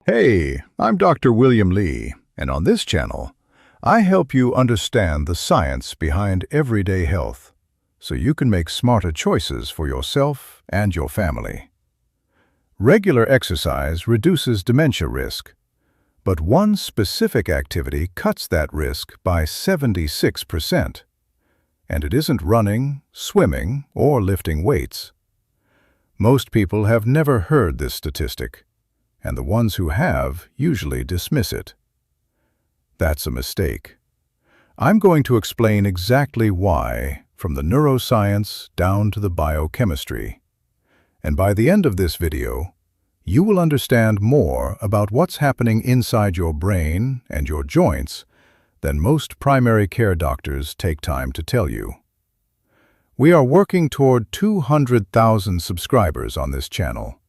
Hey, I'm Dr. William Lee, and on this channel, I help you understand the science behind everyday health so you can make smarter choices for yourself and your family. Regular exercise reduces dementia risk, but one specific activity cuts that risk by 76%. And it isn't running, swimming, or lifting weights. Most people have never heard this statistic, and the ones who have usually dismiss it. That's a mistake. I'm going to explain exactly why, from the neuroscience down to the biochemistry. And by the end of this video, you will understand more about what's happening inside your brain and your joints than most primary care doctors take time to tell you. We are working toward 200,000 subscribers on this channel.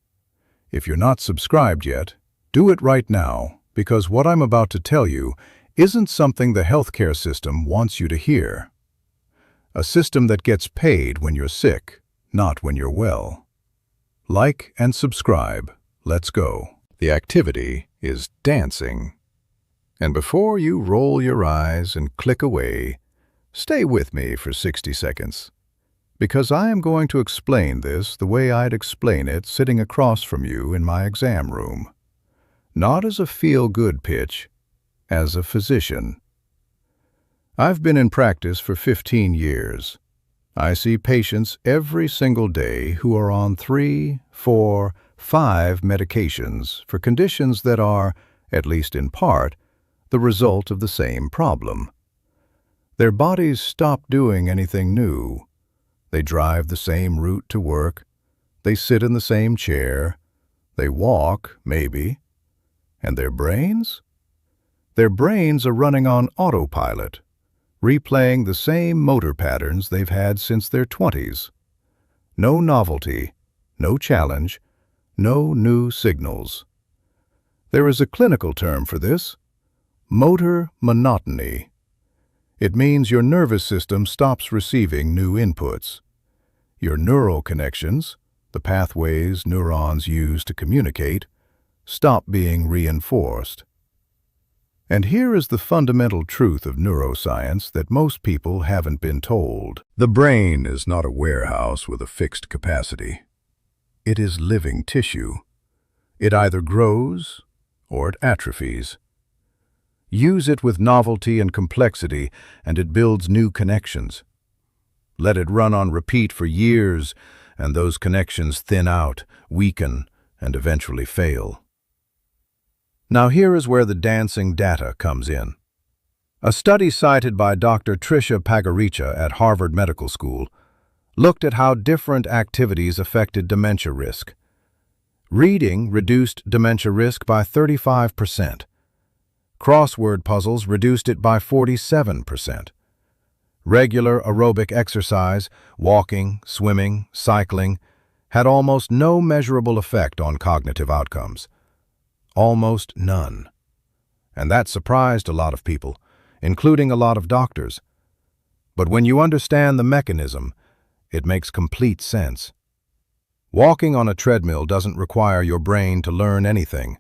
If you're not subscribed yet, do it right now, because what I'm about to tell you isn't something the healthcare system wants you to hear. A system that gets paid when you're sick, not when you're well. Like and subscribe. Let's go. The activity is dancing. And before you roll your eyes and click away, stay with me for 60 seconds. Because I am going to explain this the way I'd explain it sitting across from you in my exam room. Not as a feel-good pitch, as a physician. I've been in practice for 15 years. I see patients every single day who are on 3, 4, 5 medications for conditions that are, at least in part, the result of the same problem. Their bodies stop doing anything new. They drive the same route to work. They sit in the same chair. They walk, maybe. And their brains? Their brains are running on autopilot, replaying the same motor patterns they've had since their 20s. No novelty, no challenge, no new signals. There is a clinical term for this: motor monotony. It means your nervous system stops receiving new inputs. Your neural connections, the pathways neurons use to communicate, stop being reinforced. And here is the fundamental truth of neuroscience that most people haven't been told. The brain is not a warehouse with a fixed capacity. It is living tissue. It either grows or it atrophies. Use it with novelty and complexity, and it builds new connections. Let it run on repeat for years, and those connections thin out, weaken, and eventually fail. Now here is where the dancing data comes in. A study cited by Dr. Trisha Pagaricha at Harvard Medical School looked at how different activities affected dementia risk. Reading reduced dementia risk by 35%. Crossword puzzles reduced it by 47%. Regular aerobic exercise, walking, swimming, cycling, had almost no measurable effect on cognitive outcomes. Almost none. And that surprised a lot of people, including a lot of doctors. But when you understand the mechanism, it makes complete sense. Walking on a treadmill doesn't require your brain to learn anything.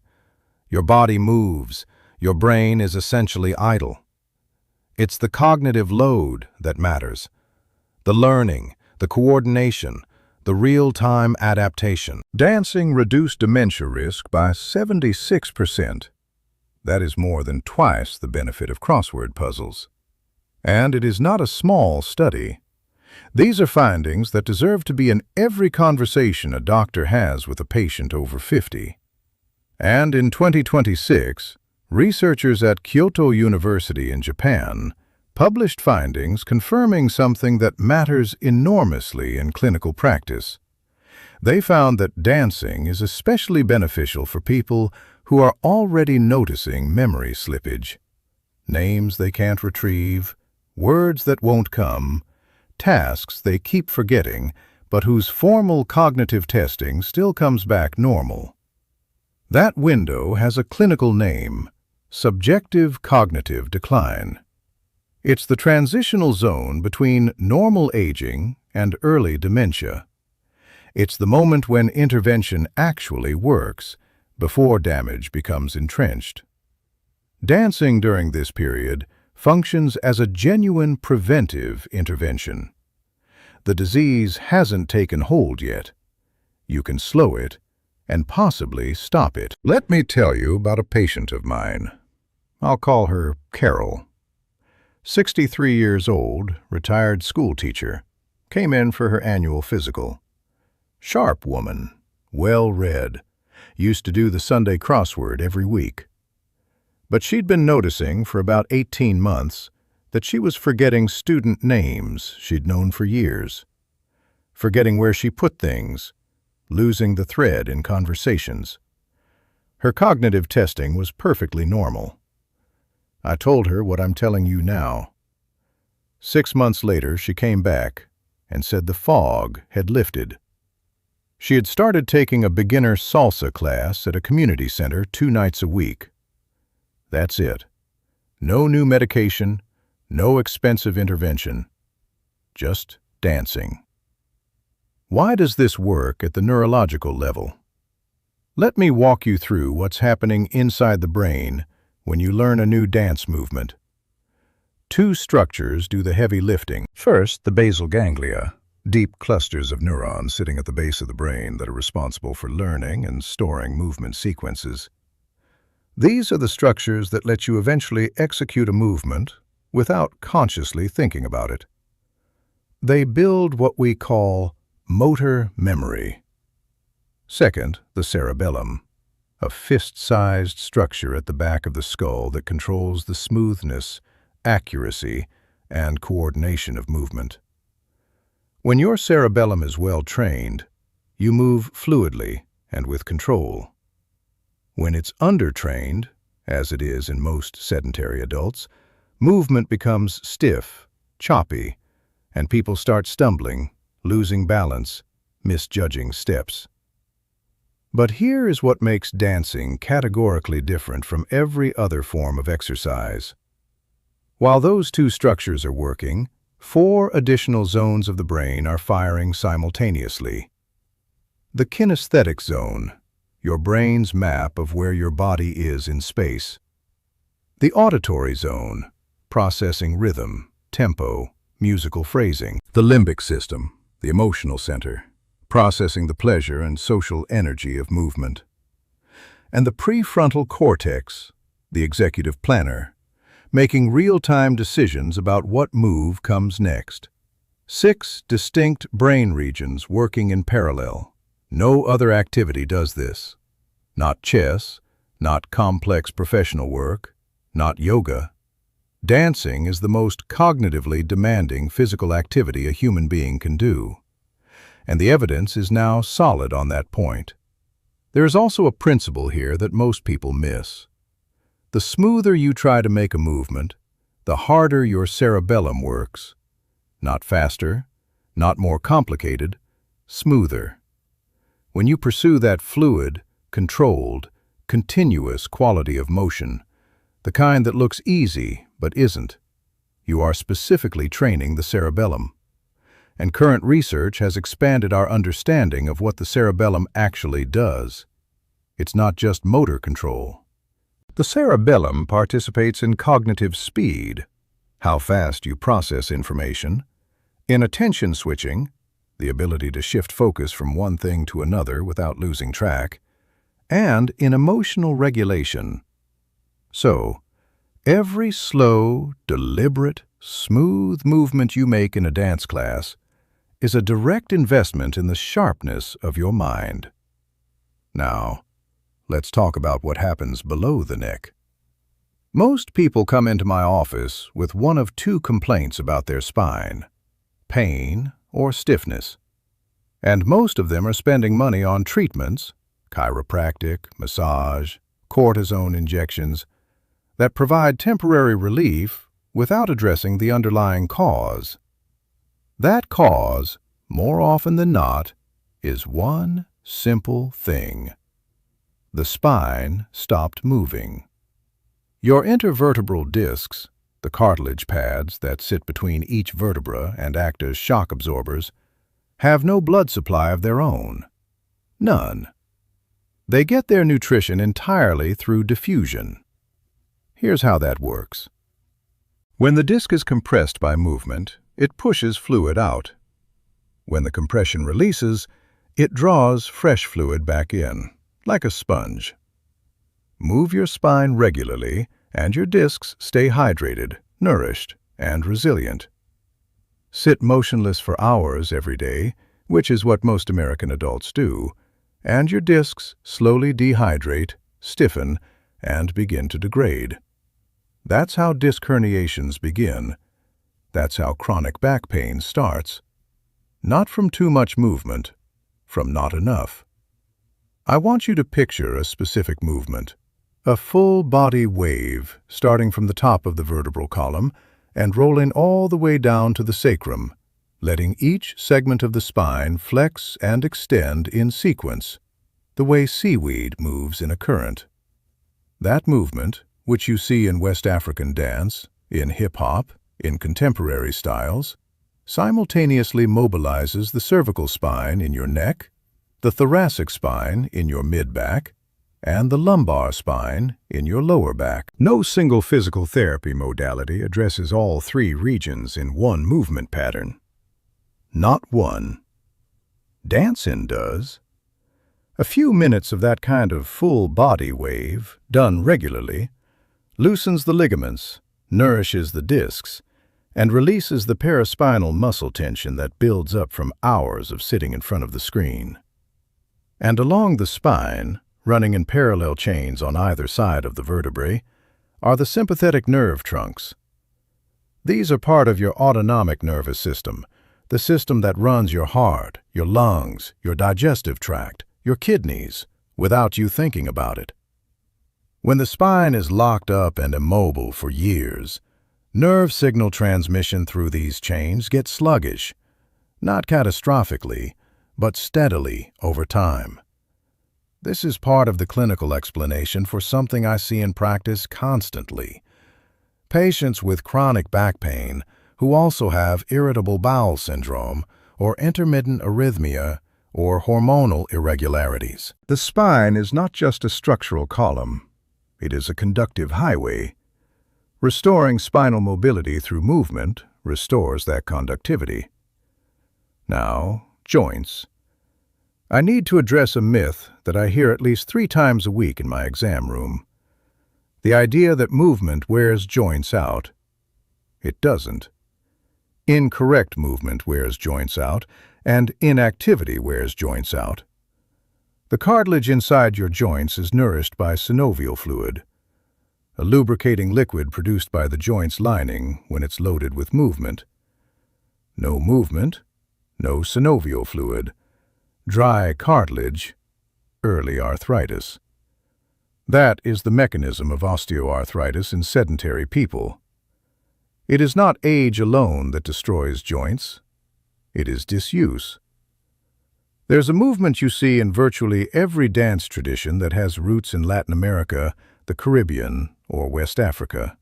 Your body moves. Your brain is essentially idle. It's the cognitive load that matters. The learning, the coordination, the real-time adaptation. Dancing reduced dementia risk by 76%. That is more than twice the benefit of crossword puzzles. And it is not a small study. These are findings that deserve to be in every conversation a doctor has with a patient over 50. And in 2026, researchers at Kyoto University in Japan published findings confirming something that matters enormously in clinical practice. They found that dancing is especially beneficial for people who are already noticing memory slippage. Names they can't retrieve, words that won't come, tasks they keep forgetting, but whose formal cognitive testing still comes back normal. That window has a clinical name: subjective cognitive decline. It's the transitional zone between normal aging and early dementia. It's the moment when intervention actually works, before damage becomes entrenched. Dancing during this period functions as a genuine preventive intervention. The disease hasn't taken hold yet. You can slow it and possibly stop it. Let me tell you about a patient of mine. I'll call her Carol. 63 years old, retired school teacher, came in for her annual physical. Sharp woman, well-read, used to do the Sunday crossword every week. But she'd been noticing for about 18 months that she was forgetting student names she'd known for years, forgetting where she put things, losing the thread in conversations. Her cognitive testing was perfectly normal. I told her what I'm telling you now. 6 months later, she came back and said the fog had lifted. She had started taking a beginner salsa class at a community center 2 nights a week. That's it. No new medication, no expensive intervention. Just dancing. Why does this work at the neurological level? Let me walk you through what's happening inside the brain when you learn a new dance movement. 2 structures do the heavy lifting. First, the basal ganglia, deep clusters of neurons sitting at the base of the brain that are responsible for learning and storing movement sequences. These are the structures that let you eventually execute a movement without consciously thinking about it. They build what we call motor memory. Second, the cerebellum, a fist-sized structure at the back of the skull that controls the smoothness, accuracy, and coordination of movement. When your cerebellum is well trained, you move fluidly and with control. When it's undertrained, as it is in most sedentary adults, movement becomes stiff, choppy, and people start stumbling, losing balance, misjudging steps. But here is what makes dancing categorically different from every other form of exercise. While those 2 structures are working, 4 additional zones of the brain are firing simultaneously. The kinesthetic zone, your brain's map of where your body is in space. The auditory zone, processing rhythm, tempo, musical phrasing. The limbic system, the emotional center, processing the pleasure and social energy of movement. And the prefrontal cortex, the executive planner, making real-time decisions about what move comes next. 6 distinct brain regions working in parallel. No other activity does this. Not chess, not complex professional work, not yoga. Dancing is the most cognitively demanding physical activity a human being can do. And the evidence is now solid on that point. There is also a principle here that most people miss. The smoother you try to make a movement, the harder your cerebellum works. Not faster, not more complicated, smoother. When you pursue that fluid, controlled, continuous quality of motion, the kind that looks easy but isn't, you are specifically training the cerebellum. And current research has expanded our understanding of what the cerebellum actually does. It's not just motor control. The cerebellum participates in cognitive speed, how fast you process information, in attention switching, the ability to shift focus from one thing to another without losing track, and in emotional regulation. So, every slow, deliberate, smooth movement you make in a dance class is a direct investment in the sharpness of your mind. Now, let's talk about what happens below the neck. Most people come into my office with one of 2 complaints about their spine: pain or stiffness. And most of them are spending money on treatments, chiropractic, massage, cortisone injections, that provide temporary relief without addressing the underlying cause. That cause, more often than not, is one simple thing. The spine stopped moving. Your intervertebral discs, the cartilage pads that sit between each vertebra and act as shock absorbers, have no blood supply of their own. None. They get their nutrition entirely through diffusion. Here's how that works. When the disc is compressed by movement, it pushes fluid out. When the compression releases, it draws fresh fluid back in, like a sponge. Move your spine regularly, and your discs stay hydrated, nourished, and resilient. Sit motionless for hours every day, which is what most American adults do, and your discs slowly dehydrate, stiffen, and begin to degrade. That's how disc herniations begin. That's how chronic back pain starts. Not from too much movement, from not enough. I want you to picture a specific movement, a full body wave starting from the top of the vertebral column and rolling all the way down to the sacrum, letting each segment of the spine flex and extend in sequence, the way seaweed moves in a current. That movement, which you see in West African dance, in hip-hop, in contemporary styles, simultaneously mobilizes the cervical spine in your neck, the thoracic spine in your mid-back, and the lumbar spine in your lower back. No single physical therapy modality addresses all three regions in one movement pattern. Not one. Dancing does. A few minutes of that kind of full body wave, done regularly, loosens the ligaments, nourishes the discs, and releases the paraspinal muscle tension that builds up from hours of sitting in front of the screen. And along the spine, running in parallel chains on either side of the vertebrae, are the sympathetic nerve trunks. These are part of your autonomic nervous system, the system that runs your heart, your lungs, your digestive tract, your kidneys, without you thinking about it. When the spine is locked up and immobile for years, nerve signal transmission through these chains gets sluggish, not catastrophically, but steadily over time. This is part of the clinical explanation for something I see in practice constantly. Patients with chronic back pain who also have irritable bowel syndrome or intermittent arrhythmia or hormonal irregularities. The spine is not just a structural column. It is a conductive highway. Restoring spinal mobility through movement restores that conductivity. Now, joints. I need to address a myth that I hear at least 3 times a week in my exam room. The idea that movement wears joints out. It doesn't. Incorrect movement wears joints out, and inactivity wears joints out. The cartilage inside your joints is nourished by synovial fluid, a lubricating liquid produced by the joint's lining when it's loaded with movement. No movement, no synovial fluid. Dry cartilage, early arthritis. That is the mechanism of osteoarthritis in sedentary people. It is not age alone that destroys joints. It is disuse. There's a movement you see in virtually every dance tradition that has roots in Latin America, the Caribbean, or West Africa.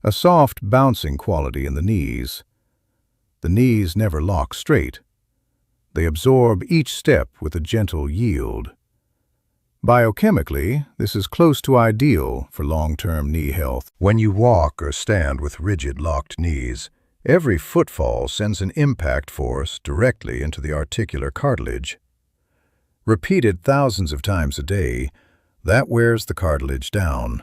A soft, bouncing quality in the knees. The knees never lock straight. They absorb each step with a gentle yield. Biochemically, this is close to ideal for long-term knee health. When you walk or stand with rigid, locked knees, every footfall sends an impact force directly into the articular cartilage. Repeated thousands of times a day, that wears the cartilage down.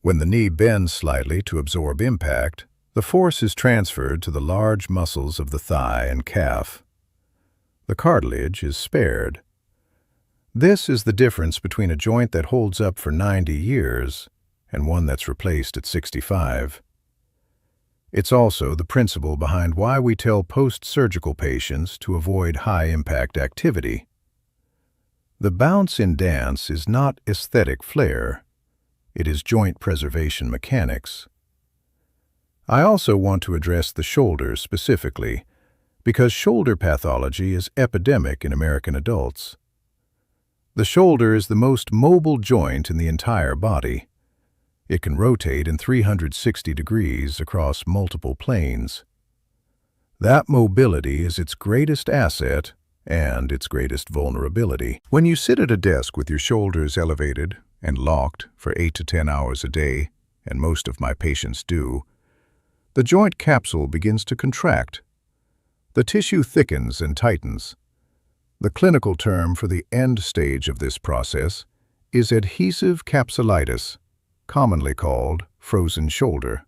When the knee bends slightly to absorb impact, the force is transferred to the large muscles of the thigh and calf. The cartilage is spared. This is the difference between a joint that holds up for 90 years and one that's replaced at 65. It's also the principle behind why we tell post-surgical patients to avoid high-impact activity. The bounce in dance is not aesthetic flair. It is joint preservation mechanics. I also want to address the shoulder specifically, because shoulder pathology is epidemic in American adults. The shoulder is the most mobile joint in the entire body. It can rotate in 360 degrees across multiple planes. That mobility is its greatest asset and its greatest vulnerability. When you sit at a desk with your shoulders elevated and locked for 8 to 10 hours a day, and most of my patients do, the joint capsule begins to contract. The tissue thickens and tightens. The clinical term for the end stage of this process is adhesive capsulitis, commonly called frozen shoulder.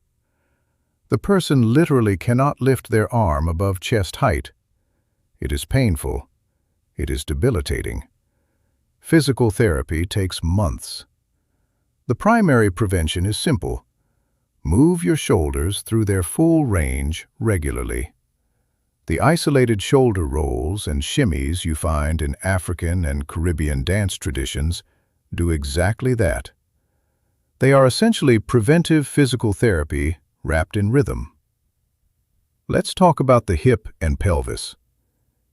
The person literally cannot lift their arm above chest height. It is painful. It is debilitating. Physical therapy takes months. The primary prevention is simple. Move your shoulders through their full range regularly. The isolated shoulder rolls and shimmies you find in African and Caribbean dance traditions do exactly that. They are essentially preventive physical therapy wrapped in rhythm. Let's talk about the hip and pelvis.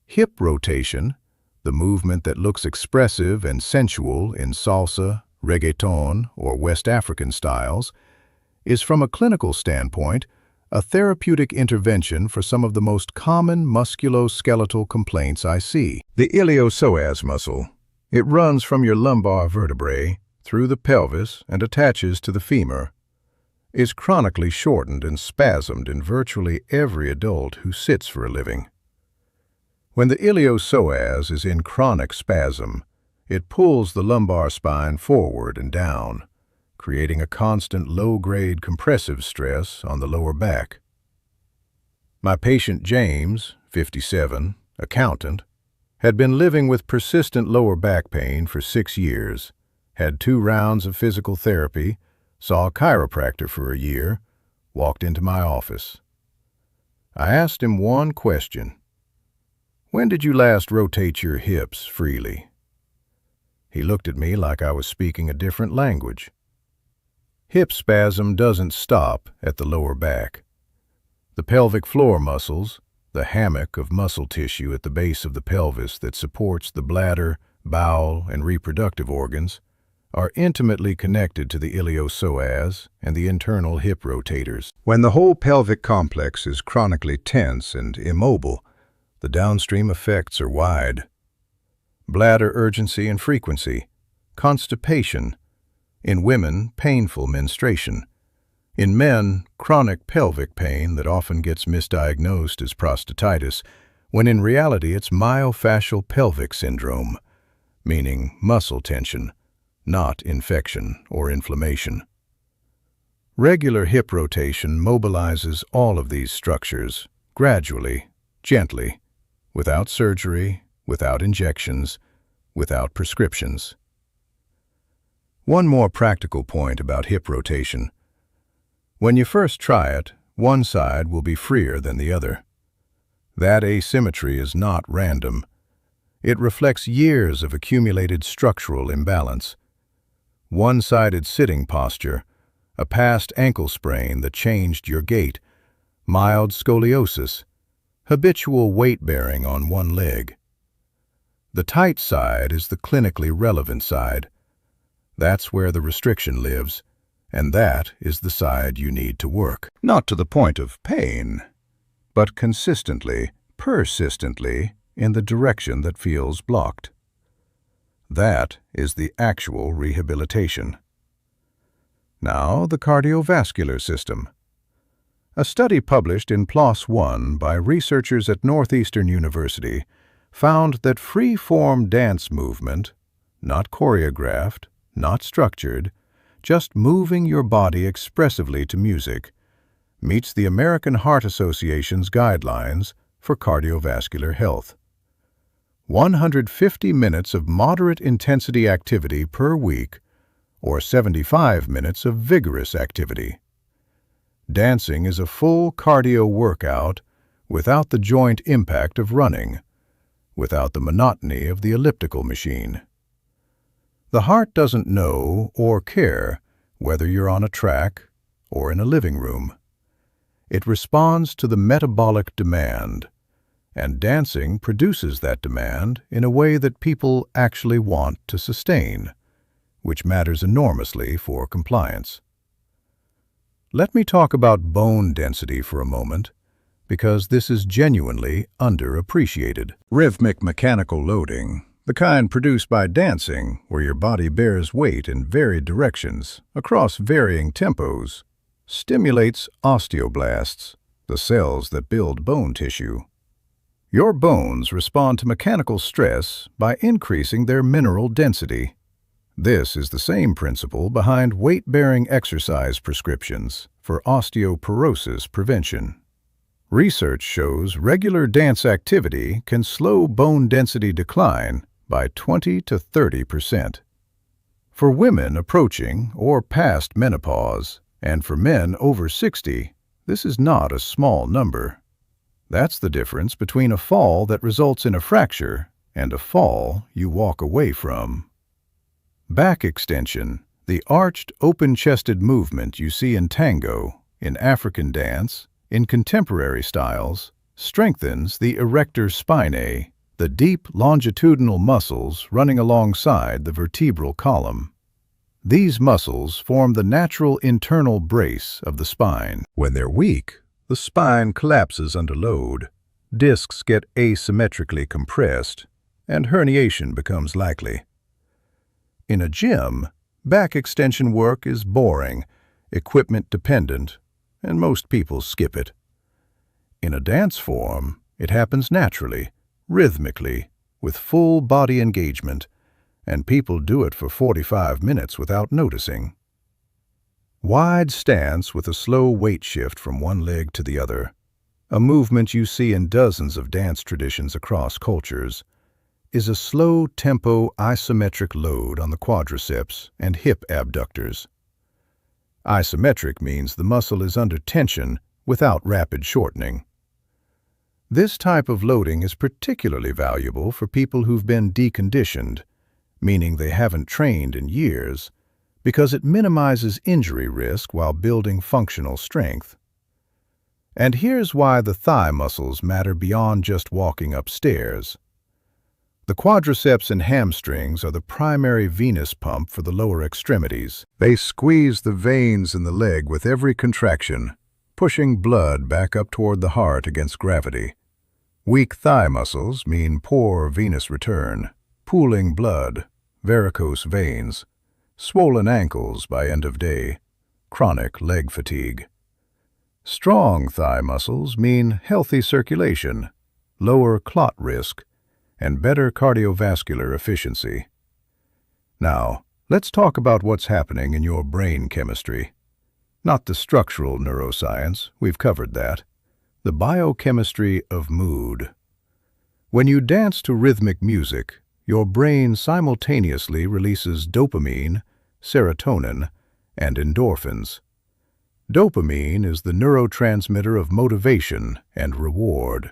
Hip rotation, the movement that looks expressive and sensual in salsa, reggaeton, or West African styles, is from a clinical standpoint a therapeutic intervention for some of the most common musculoskeletal complaints I see. The iliopsoas muscle. It runs from your lumbar vertebrae through the pelvis and attaches to the femur, is chronically shortened and spasmed in virtually every adult who sits for a living. When the iliopsoas is in chronic spasm, it pulls the lumbar spine forward and down, creating a constant low-grade compressive stress on the lower back. My patient James, 57, accountant, had been living with persistent lower back pain for 6 years, had 2 rounds of physical therapy, saw a chiropractor for a year, walked into my office. I asked him one question. When did you last rotate your hips freely? He looked at me like I was speaking a different language. Hip spasm doesn't stop at the lower back. The pelvic floor muscles, the hammock of muscle tissue at the base of the pelvis that supports the bladder, bowel, and reproductive organs, are intimately connected to the iliopsoas and the internal hip rotators. When the whole pelvic complex is chronically tense and immobile, the downstream effects are wide. Bladder urgency and frequency, constipation, in women, painful menstruation, in men, chronic pelvic pain that often gets misdiagnosed as prostatitis, when in reality it's myofascial pelvic syndrome, meaning muscle tension, not infection or inflammation. Regular hip rotation mobilizes all of these structures, gradually, gently, without surgery, without injections, without prescriptions. One more practical point about hip rotation. When you first try it, one side will be freer than the other. That asymmetry is not random. It reflects years of accumulated structural imbalance. One-sided sitting posture, a past ankle sprain that changed your gait, mild scoliosis, habitual weight-bearing on one leg. The tight side is the clinically relevant side. That's where the restriction lives, and that is the side you need to work. Not to the point of pain, but consistently, persistently, in the direction that feels blocked. That is the actual rehabilitation. Now, the cardiovascular system. A study published in PLOS One by researchers at Northeastern University found that free-form dance movement, not choreographed, not structured, just moving your body expressively to music, meets the American Heart Association's guidelines for cardiovascular health. 150 minutes of moderate intensity activity per week, or 75 minutes of vigorous activity. Dancing is a full cardio workout without the joint impact of running, without the monotony of the elliptical machine. The heart doesn't know or care whether you're on a track or in a living room. It responds to the metabolic demand, and dancing produces that demand in a way that people actually want to sustain, which matters enormously for compliance. Let me talk about bone density for a moment, because this is genuinely underappreciated. Rhythmic mechanical loading, the kind produced by dancing, where your body bears weight in varied directions across varying tempos, stimulates osteoblasts, the cells that build bone tissue. Your bones respond to mechanical stress by increasing their mineral density. This is the same principle behind weight-bearing exercise prescriptions for osteoporosis prevention. Research shows regular dance activity can slow bone density decline by 20 to 30%. For women approaching or past menopause, and for men over 60, this is not a small number. That's the difference between a fall that results in a fracture and a fall you walk away from. Back extension, the arched, open-chested movement you see in tango, in African dance, in contemporary styles, strengthens the erector spinae, the deep longitudinal muscles running alongside the vertebral column. These muscles form the natural internal brace of the spine. When they're weak, the spine collapses under load, discs get asymmetrically compressed, and herniation becomes likely. In a gym, back extension work is boring, equipment-dependent, and most people skip it. In a dance form, it happens naturally, rhythmically, with full body engagement, and people do it for 45 minutes without noticing. Wide stance with a slow weight shift from one leg to the other, a movement you see in dozens of dance traditions across cultures, is a slow-tempo isometric load on the quadriceps and hip abductors. Isometric means the muscle is under tension without rapid shortening. This type of loading is particularly valuable for people who've been deconditioned, meaning they haven't trained in years, because it minimizes injury risk while building functional strength. And here's why the thigh muscles matter beyond just walking upstairs. The quadriceps and hamstrings are the primary venous pump for the lower extremities. They squeeze the veins in the leg with every contraction, pushing blood back up toward the heart against gravity. Weak thigh muscles mean poor venous return, pooling blood, varicose veins, swollen ankles by end of day, chronic leg fatigue. Strong thigh muscles mean healthy circulation, lower clot risk, and better cardiovascular efficiency. Now, let's talk about what's happening in your brain chemistry. Not the structural neuroscience, we've covered that. The biochemistry of mood. When you dance to rhythmic music, your brain simultaneously releases dopamine, serotonin, and endorphins. Dopamine is the neurotransmitter of motivation and reward,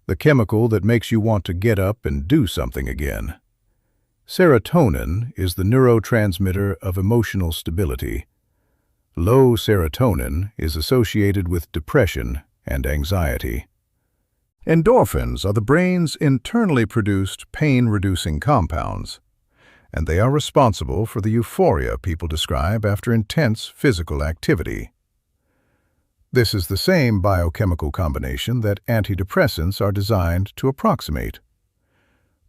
the chemical that makes you want to get up and do something again. Serotonin is the neurotransmitter of emotional stability. Low serotonin is associated with depression and anxiety. Endorphins are the brain's internally produced pain-reducing compounds, and they are responsible for the euphoria people describe after intense physical activity. This is the same biochemical combination that antidepressants are designed to approximate.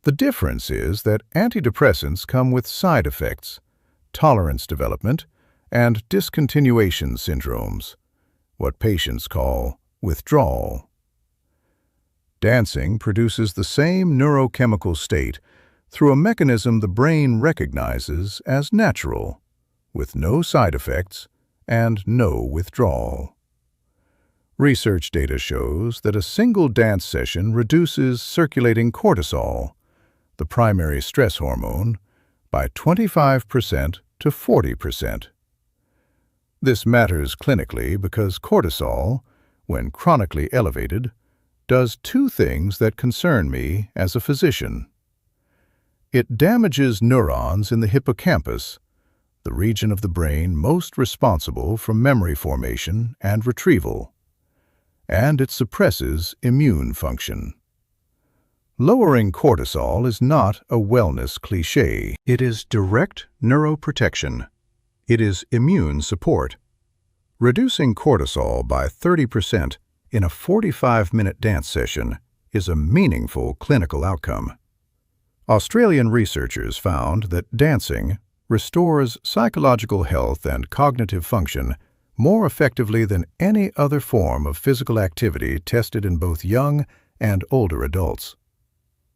The difference is that antidepressants come with side effects, tolerance development, and discontinuation syndromes, what patients call withdrawal. Dancing produces the same neurochemical state through a mechanism the brain recognizes as natural, with no side effects and no withdrawal. Research data shows that a single dance session reduces circulating cortisol, the primary stress hormone, by 25% to 40%. This matters clinically because cortisol, when chronically elevated, does two things that concern me as a physician. It damages neurons in the hippocampus, the region of the brain most responsible for memory formation and retrieval, and it suppresses immune function. Lowering cortisol is not a wellness cliché. It is direct neuroprotection. It is immune support. Reducing cortisol by 30% in a 45-minute dance session is a meaningful clinical outcome. Australian researchers found that dancing restores psychological health and cognitive function more effectively than any other form of physical activity tested in both young and older adults.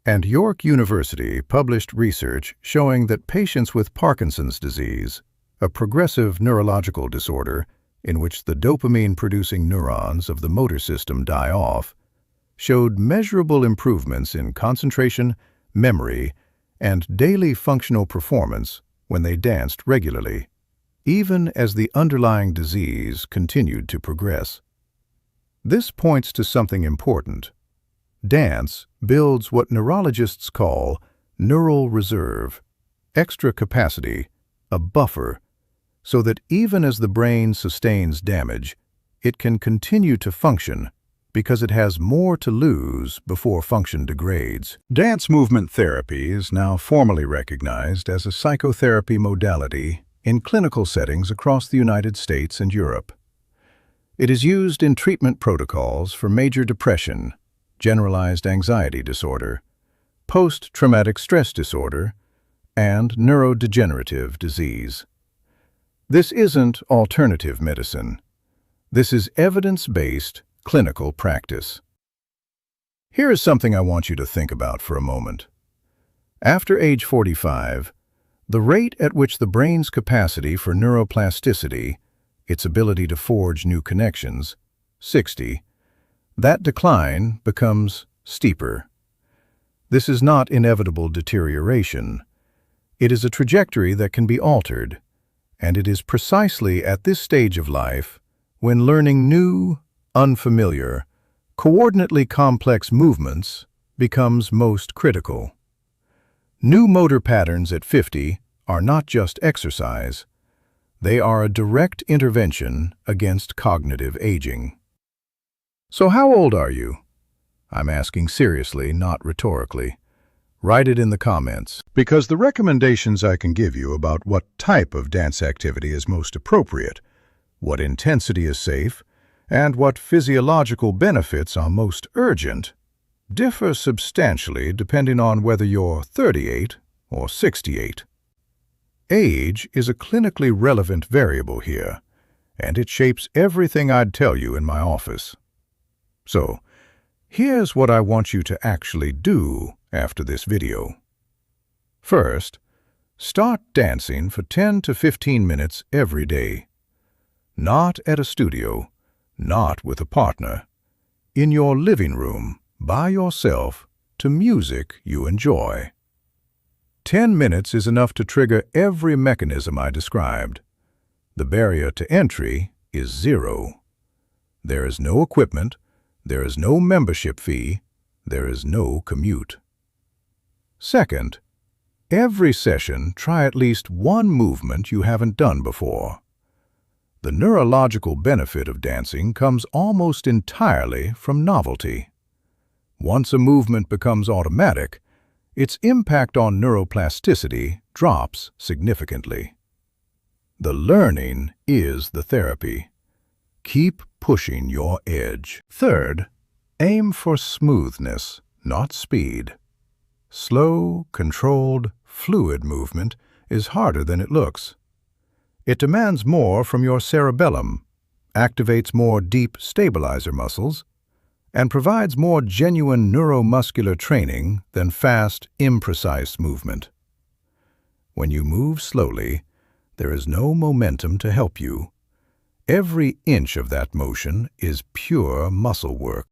And York University published research showing that patients with Parkinson's disease, a progressive neurological disorder in which the dopamine-producing neurons of the motor system die off, showed measurable improvements in concentration, memory, and daily functional performance when they danced regularly, even as the underlying disease continued to progress. This points to something important. Dance builds what neurologists call neural reserve, extra capacity, a buffer, so that even as the brain sustains damage, it can continue to function because it has more to lose before function degrades. Dance movement therapy is now formally recognized as a psychotherapy modality in clinical settings across the United States and Europe. It is used in treatment protocols for major depression, generalized anxiety disorder, post-traumatic stress disorder, and neurodegenerative disease. This isn't alternative medicine. This is evidence-based clinical practice. Here is something I want you to think about for a moment. After age 45, the rate at which the brain's capacity for neuroplasticity, its ability to forge new connections, 60, that decline becomes steeper. This is not inevitable deterioration. It is a trajectory that can be altered, and it is precisely at this stage of life when learning new, unfamiliar, coordinately complex movements becomes most critical. New motor patterns at 50 are not just exercise. They are a direct intervention against cognitive aging. So how old are you? I'm asking seriously, not rhetorically. Write it in the comments, because the recommendations I can give you about what type of dance activity is most appropriate, what intensity is safe, and what physiological benefits are most urgent differ substantially depending on whether you're 38 or 68. Age is a clinically relevant variable here, and it shapes everything I'd tell you in my office. So, here's what I want you to actually do after this video. First, start dancing for 10 to 15 minutes every day. Not at a studio, not with a partner. In your living room, by yourself, to music you enjoy. 10 minutes is enough to trigger every mechanism I described. The barrier to entry is 0. There is no equipment, there is no membership fee, there is no commute. Second, every session try at least one movement you haven't done before. The neurological benefit of dancing comes almost entirely from novelty. Once a movement becomes automatic, its impact on neuroplasticity drops significantly. The learning is the therapy. Keep pushing your edge. Third, aim for smoothness, not speed. Slow, controlled, fluid movement is harder than it looks. It demands more from your cerebellum, activates more deep stabilizer muscles, and provides more genuine neuromuscular training than fast, imprecise movement. When you move slowly, there is no momentum to help you. Every inch of that motion is pure muscle work.